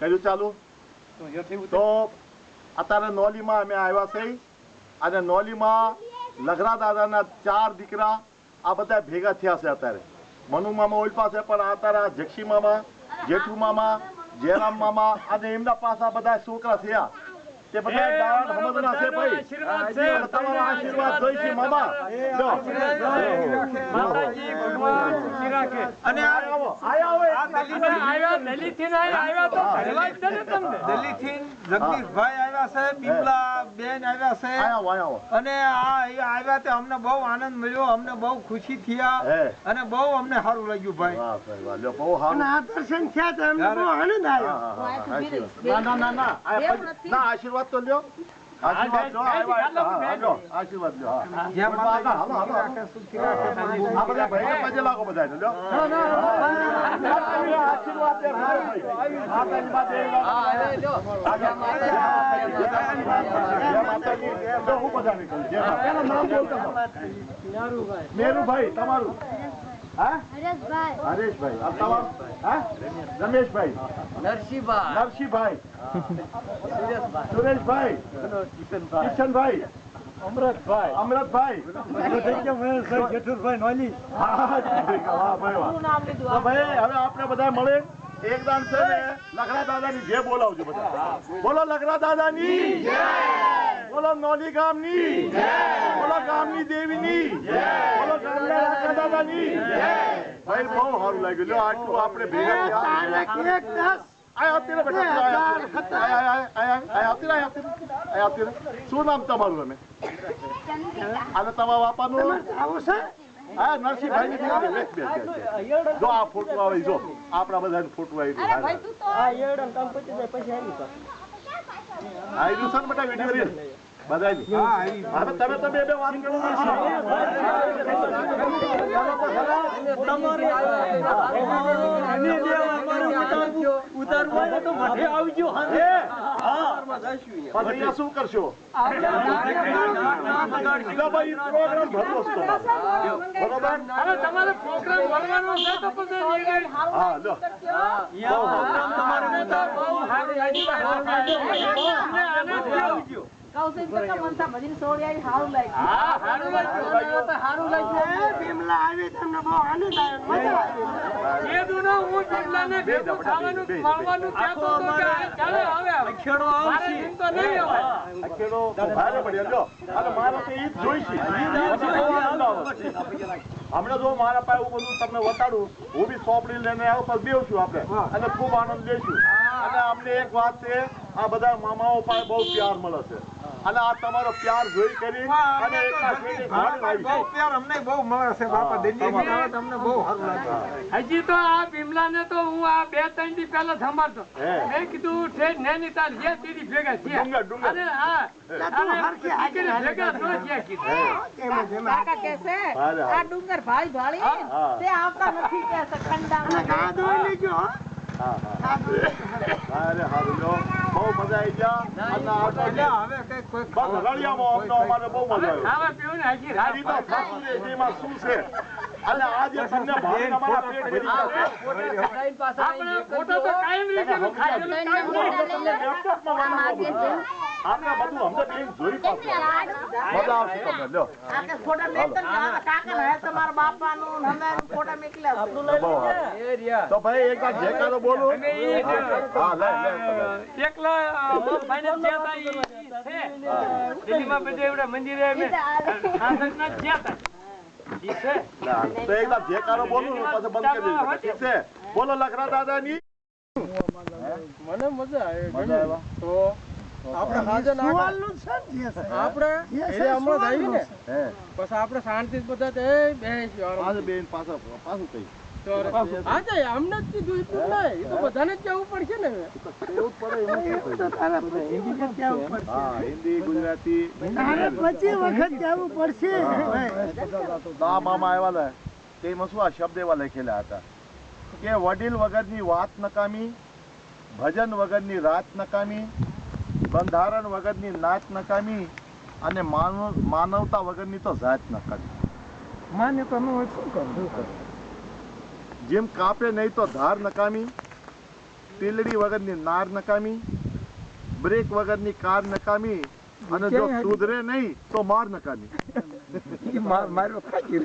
કર્યું ચાલુ તો અત્યારે નોલીમાં અમે આવ્યા છે અને નોલીમાં લગરા દાદાના 4 દીકરા આ બધા ભેગા થયા છે અત્યારે મનુ મામા ઓલ પાસે પણ અત્યારે જક્ષી મામા જેઠુ મામા જયરામ મામા અને એમના પાસે આ બધા છોકરા થયા તે બધા દાન હમદના છે ભાઈ તમારા આશીર્વાદ જોઈશે મામા માતાજી ભગવાન સુખી રાખે અને આયા દિલ્હીથી આવ્યા તો ભરવાઈ છે ને તમને દિલ્હીથી જગદીશભાઈ આવ્યા છે બિમલા બેન આવ્યા છે અને આ આવ્યા તે અમને બહુ આનંદ મળ્યો અમને બહુ ખુશી થયા અને બહુ અમને સારું લાગ્યું ભાઈ વાહ ભાઈ વાહ બહુ સારું આ દર્શન થયા તો અમને બહુ આનંદ આવ્યો ના આશીર્વાદ તો લ્યો આશીર્વાદ લો આશીર્વાદ લો જેમ માતા હાલો આ બધા ભાઈને પગે લાગો બધાને લ્યો આશીર્વાદ દે ભાઈ માતાજી પાસે લ્યો માતાજી તો હું બધાને કહું જે પેલા નામ બોલતો મેરુભાઈ તમારું હા હરેશભાઈ આ તમારું હા રમેશભાઈ નરસિંહભાઈ સુરેશભાઈ કિશનભાઈ અમૃતભાઈ જેઠુરભાઈ નોલી ભાઈ હવે આપણે બધા મળે એક દાન છે ને લખડા દાદાની જય બોલાવજો બધા બોલો લખડા દાદાની જય બોલો નોલી ગામની જય બોલો ગામની દેવીની જય બોલો ગામના લખડા દાદાની જય ભાઈ બહુ સારું લાગ્યું લ્યો આટલું આપણે ભેગા થયા શું નામ તમારું અમે અને તમારા બાપાનું હા નરસિંહભાઈ જો આ ફોટો આવે જો આપણા બધા ફોટો આવી આવ્યું છે બેટા વિડીયો બધા તમે બે વાત કરો શું કરશો હમણાં જો મારા પાસે એવું બધું તમને વતાડું હું બી સોંપડી લઈને આવું તો બેસું આપણે અને ખૂબ આનંદ લેશું અને અમને એક વાત છે આ બધા મામાઓ પાસે બહુ પ્યાર મળે છે અને આ તમારો પ્યાર જોઈ કરી અને પ્યાર અમને બહુ મળે છે બાપા દિલ્હી તમને બહુ સારું લાગે હજી તો આ બિમલા ને તો હું આ 2-3 દી પહેલા સંભાળતો મેં કીધું ઠેઠ નેની તાર જે તેરી ભેગા છે અને હા ભેગા તો છે કીધું કાકા કેસે આ ડુંગર ભાઈ ભાળી તે આવતા નથી કે ખંડા ગા દોઈ લેજો અરે હારું લો બહુ મજા આવી ગયા અને હવે કઈ કોઈ રળિયામાં અમારે બહુ મજા આવી હવે પીવું ને હજી રાજી તો ખાસું છે એમાં શું છે અને આજે તમને ભાઈ અમારા પેટ ભરી ગયા આપણે ફોટો તો કાયમ રીતે લેપટોપમાં આપણે બધું અમને બેન જોઈ પાસે મજા આવશે તમને લ્યો આકે ફોટા મેકન કાકા હે તમારા બાપાનું હમે ફોટા મેકલા તો ભાઈ એક વાર જેકારો બોલો હા લે એકલા ફાઇનલ થયા છે દિલ્હીમાં બધે એવડા મંદિરે અમે આસનના થયા હતા ઠીક છે તો એક વાર જેકારો બોલો પછી બંધ કરી દેજો ઠીક છે બોલો લખરા દાદાની મને મજા આવી તો આપણે હાજર આપણે હમણાં આવી ને પછી આપણે શાંતિ બધા બેન પાછું કઈ અમને જ કીધું એટલું નહીં એ તો બધાને જ કહેવું પડશે ને હિન્દી ગુજરાતી પછી વખત કહેવું પડશે મામા આવ્યા તેમાં શું આ શબ્દ એવા લખેલા હતા કે વડીલ વગરની વાત નકામી ભજન વગરની રાત નકામી બંધારણ વગરની નાચ નકામી અને માનવતા વગરની તો જાત નકામી માન્યતા શું કરું જેમ કાપે નહીં તો ધાર નકામી ટીલડી વગરની નાર નકામી, બ્રેક વગરની કાર નકામી, અને જો સુધરે નહીં તો માર નકામી. મારે થાકી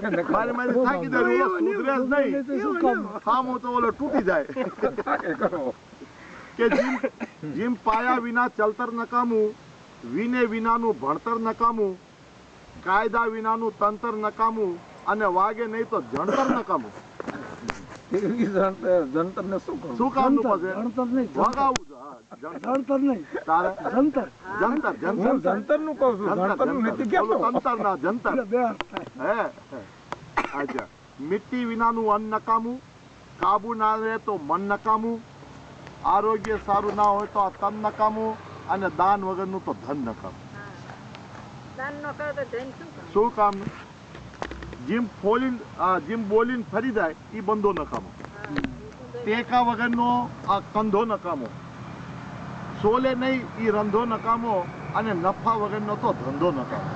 દે, ઓલો સુધરે જ નહીં, ખામો તો ઓલો તૂટી જાય. કે જીમ પાયા વિના ચલતર નકામું, વિને વિનાનું ભણતર નકામું, કાયદા વિનાનું તંત્ર નકામું, અને વાગે નહીં તો જણતર નકામું. જંતર ને શું કામનું પછી જંતર નહીં વગાવું જંતર નહીં તારે જંતર જંતર જંતર જંતર નું કહું છું, જંતર નું નથી કહેતો. તંતર ના જંતર. હે અચ્છા. મિટ્ટી વિનાનું અન્ન નકામું, કાબુ ના રહે તો મન નકામું, આરોગ્ય સારું ના હોય તો આ તન નકામું, અને દાન વગરનું તો ધન નકામું. શું કામ? જીમ બોલીને ફરી જાય એ બંધો નકામો, ટેકા વગરનો આ કંધો નકામો, સોલે નહીં એ રંધો નકામો, અને નફા વગરનો તો ધંધો નકામો.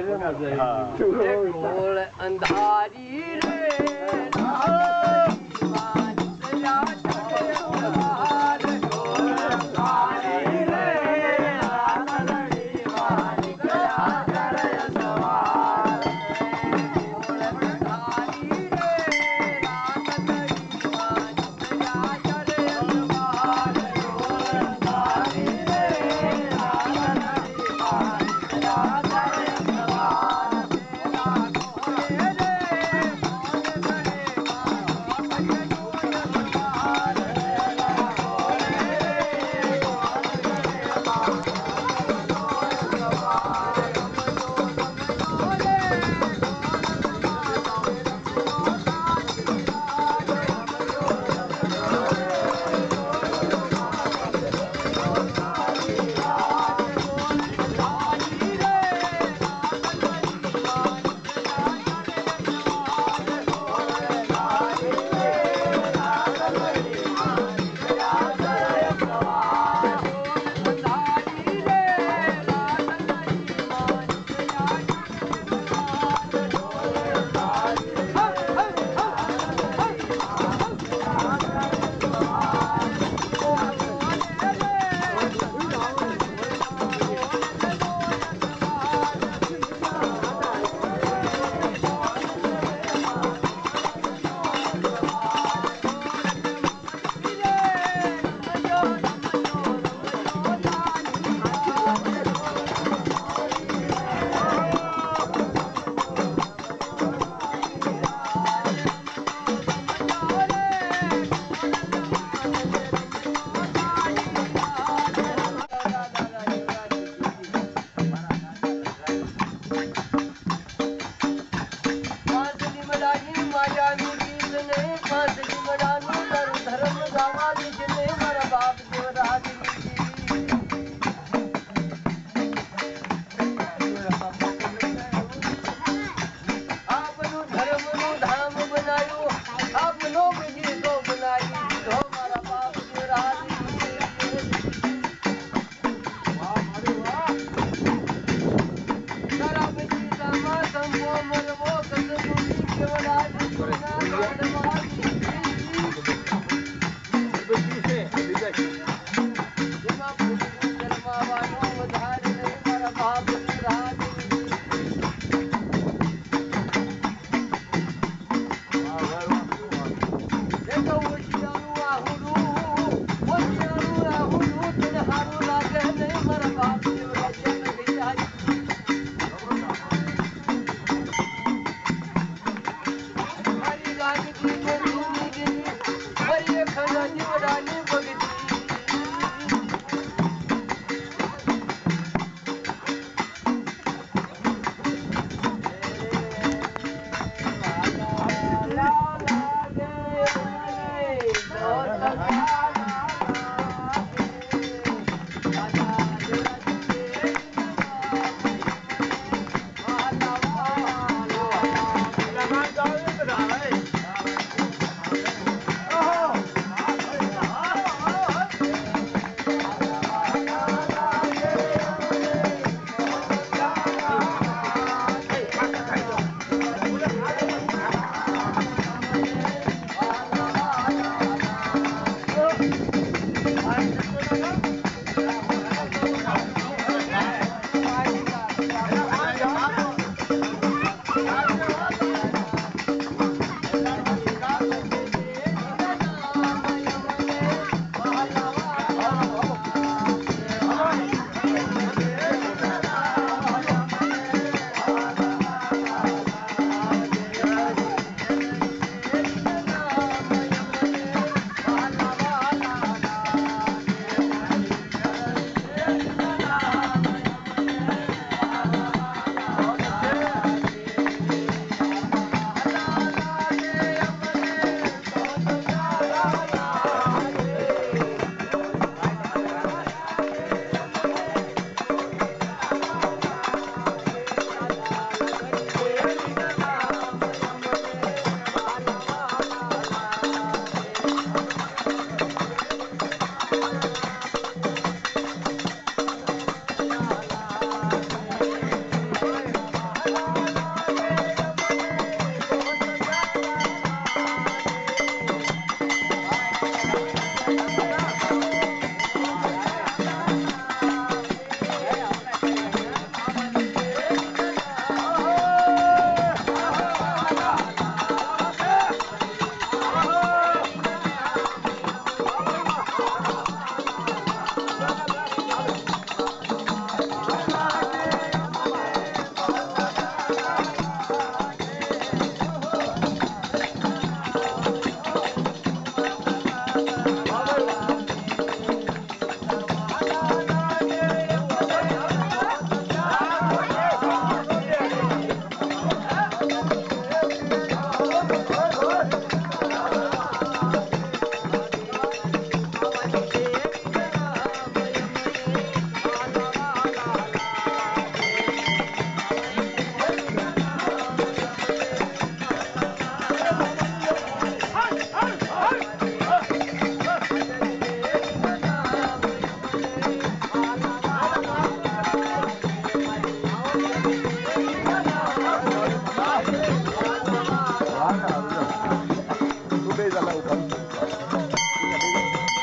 ढोल अंधारी रे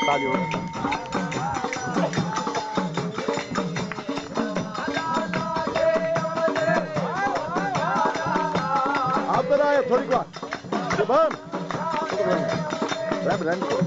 તાલીઓ થોડીક વાર શુભમ રન કરો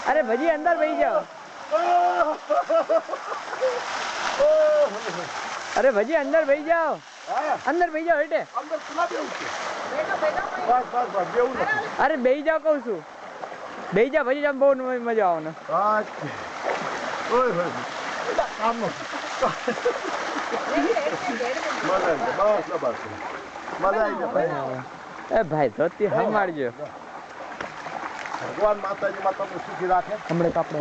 अरे भजी अंदर बैठ जाओ। अरे भजी अंदर बैठ जाओ, अंदर बैठ जाओ हेटे અંદર ખુલા બેવું છે બસ બસ બસ બેવું નથી अरे બેહી જાઓ કહું છું, બેહી જા ભજી જમ બહુ મજા આવે ને ઓય હોય કામ નો મજા બસ બસ મજા આવી જાય એ ભાઈ ધોતી હમાડજો ભગવાન માતાજી તમને સુખી રાખે હમણે કાપડે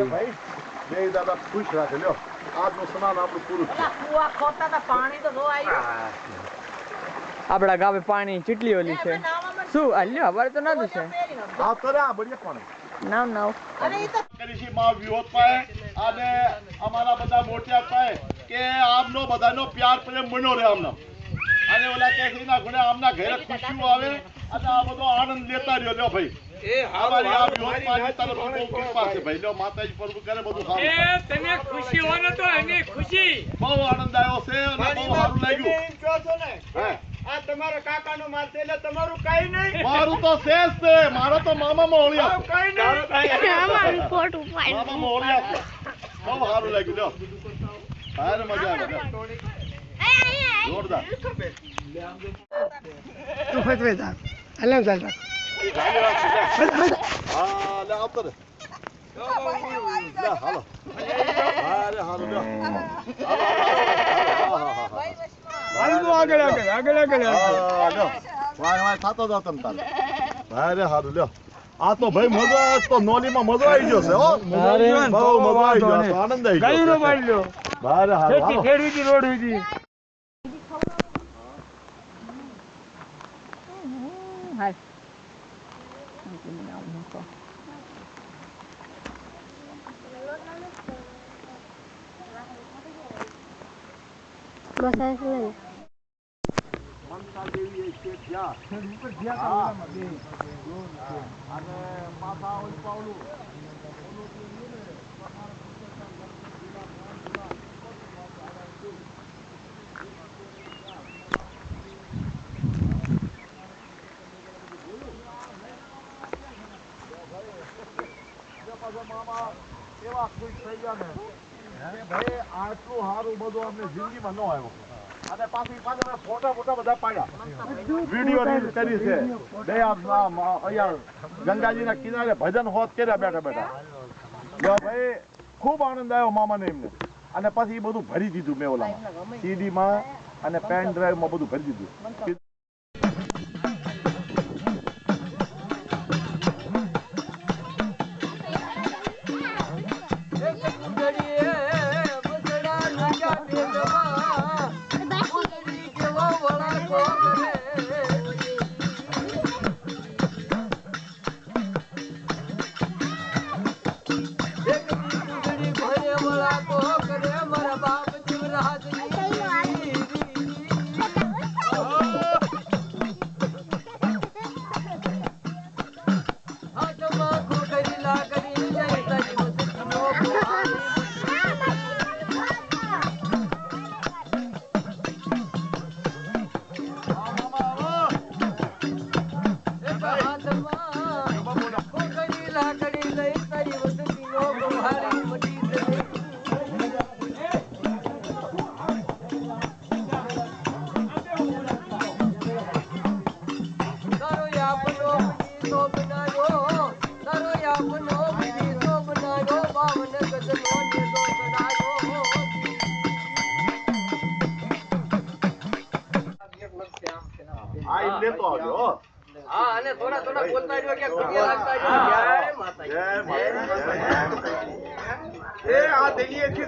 ભાઈ જય દાદા ખુશ રાખે લ્યો આજનું સ્નાન આપણું પૂરું છે કુવા ખોતા તા પાણી તો જો આવ્યું આપડા ગામે પાણી ચીટલી ઓલી છે શું હાલ્યો અમારે તો ના છે આ કરે આ બળિયા કોણ નાવ નાવ અરે ઈ તો કરીશી માં વિરોધ પાએ અને અમારા બધા મોટિયા પાએ કે આમનો બધાનો પ્યાર પ્રેમ બન્યો રહે આમનો અને ઓલા કે છે ના ગુણે આમના ઘરે ખુશીઓ આવે અને આ બધો આનંદ લેતા રહ્યો લ્યો ભાઈ એ અમારી આ વિરોધ પાની તરફ બહુ કૃપા છે ભાઈ લ્યો માતાજી પર કરે બધું સારું એ તમે ખુશી હો ને તો એને ખુશી બહુ આનંદ આવ્યો છે અને બહુ સારું લાગ્યું કહો છો ને હે આ તમારા કાકાનો માલ છે એટલે તમારું કઈ નહીં મારું તો શેષ છે મારો તો મામા મોળિયા કઈ નહીં અમારું ખોટું પાડ્યું મામા મોળિયા છે બહુ સારું લાગ્યું લ્યો ભારે મજા આવે જોરદાર તું ફેતવે જા અલ્લાહ ચાલતા હા લે આવતો રે લે હાલો અરે હાલો લે હાલ તો આગળ આગળ આગળ આગળ હાલો વાય વાય થતો જાવ તમ તારે અરે હારું લ્યો આ તો ભાઈ મજા તો નોલીમાં મજા આવી ગયો છે હો અરે બહુ મજા આવી ગયો તો આનંદ આવી ગયો ગાયરો મારી લ્યો અરે હારું ખેડવી રોડ હતી હાય મમતા દેવી છે ત્યાં ઉપર ગયા અને પાછા ઓલું પાવલું મામા એવા ખુશ થઈ ગયા ને કે ભાઈ આટલું સારું બધું અમને જિંદગીમાં ન આવ્યું અને પાછા ફોટા બધા પાડ્યા વિડીયો રીલ કરી છે બે અહીંયા ગંગાજીના કિનારે ભજન હોત કર્યા બેઠા ભાઈ ખૂબ આનંદ આવ્યો મામાને એમને અને પછી એ બધું ભરી દીધું મેં ઓલામાં સીડીમાં અને પેન ડ્રાઈવમાં બધું ભરી દીધું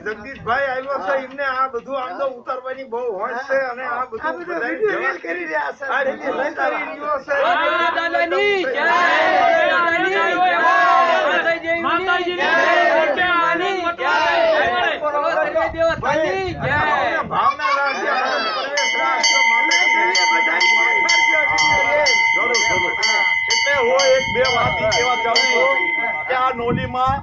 જગદીશભાઈ આવ્યો છે એમને આ બધું આમ તો ઉતારવાની બહુ હોશ છે અને આ બધું વિડીયો કરી રહ્યા છે આ દિલ્હી લઈ કરી રહ્યો છે દાદાની જય દાદાની જય માતાજીની જય આની જય દેવતાની જય ભાવના રાખજો પરેશ રાખજો માતાજીની બધાની એટલે હું એક બે વાત કહેવા ચાહું છું કે આ નોલીમાં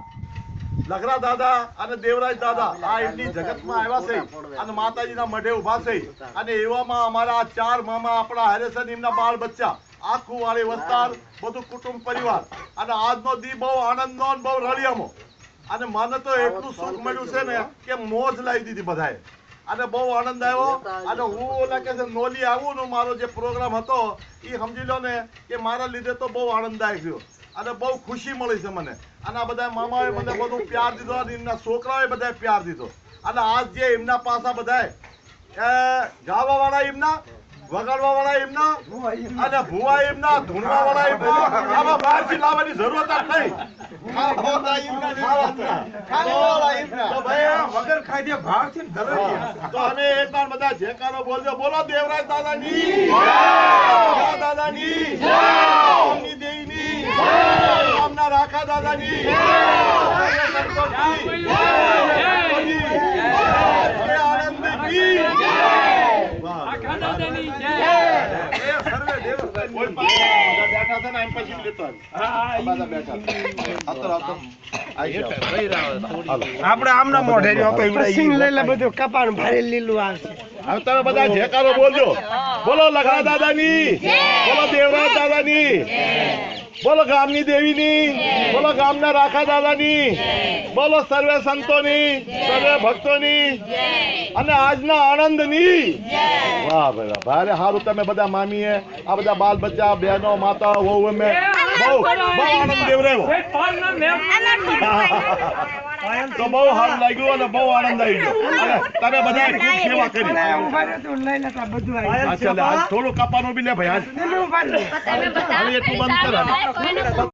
લગરા દાદા અને દેવરાજ દાદા આ એમની જગતમાં આવ્યા છે અને માતાજીના મઢે ઉભા છે અને એવામાં અમારા ચાર મામા આપણા હરેસન એમના બાળ બચ્ચા આખું વાળી વસ્તાર બધું કુટુંબ પરિવાર અને આજનો દી બહુ આનંદનો બહુ રળિયામો અને મને તો એટલું સુખ મળ્યું છે ને કે મોજ લાવી દીધી બધાએ અને બહુ આનંદ આવ્યો અને હું ઓલા કે નોલી આવું ને મારો જે પ્રોગ્રામ હતો એ સમજી લો ને કે મારા લીધે તો બહુ આનંદદાયક થયો અને બહુ ખુશી મળી છે મને અને આ બધા મામાએ મને બધું પ્યાર દીધો અને એમના છોકરાઓએ બધાએ પ્યાર દીધો અને આજ જે એમના પાસા બધાએ ગાવા વાળા એમના વગાડવા વાળા એમના અને ભુવા એમના ધૂણવા વાળા એમના આમાં બહારથી લાવવાની જરૂરત જ નહીં વગર ખાધે ભાવથી તો અમે એક વાર બધા જેકારો બોલજો બોલો દેવરાજ દાદાની દાદાની અમની દેવીની અમના રાખા દાદાની આપણે આમના મોઢે બધું કપાળ ભારે લીલું આવશે હવે તમે બધા જેકારો બોલજો બોલો લખરા દાદાની બોલો દેવરાજ દાદાની બોલો ગામની દેવીની બોલો ગામના રાખા દાદાની બોલો સર્વે સંતોની સર્વે ભક્તોની અને આજના આનંદની વાહ ભાઈ વાહ ભારે સારું તમે બધા મામીએ આ બધા બાલ બચ્ચા બહેનો માતા વહુ અમે બહુ આનંદ દેવરાયો તો બહુ સારું લાગ્યું અને બહુ આનંદ આવી ગયો અને તમે બધાએ ખૂબ સેવા કરી ચાલ થોડું કપાનું બી લે ભાઈ હાલ. હવે એટલું બંધ કર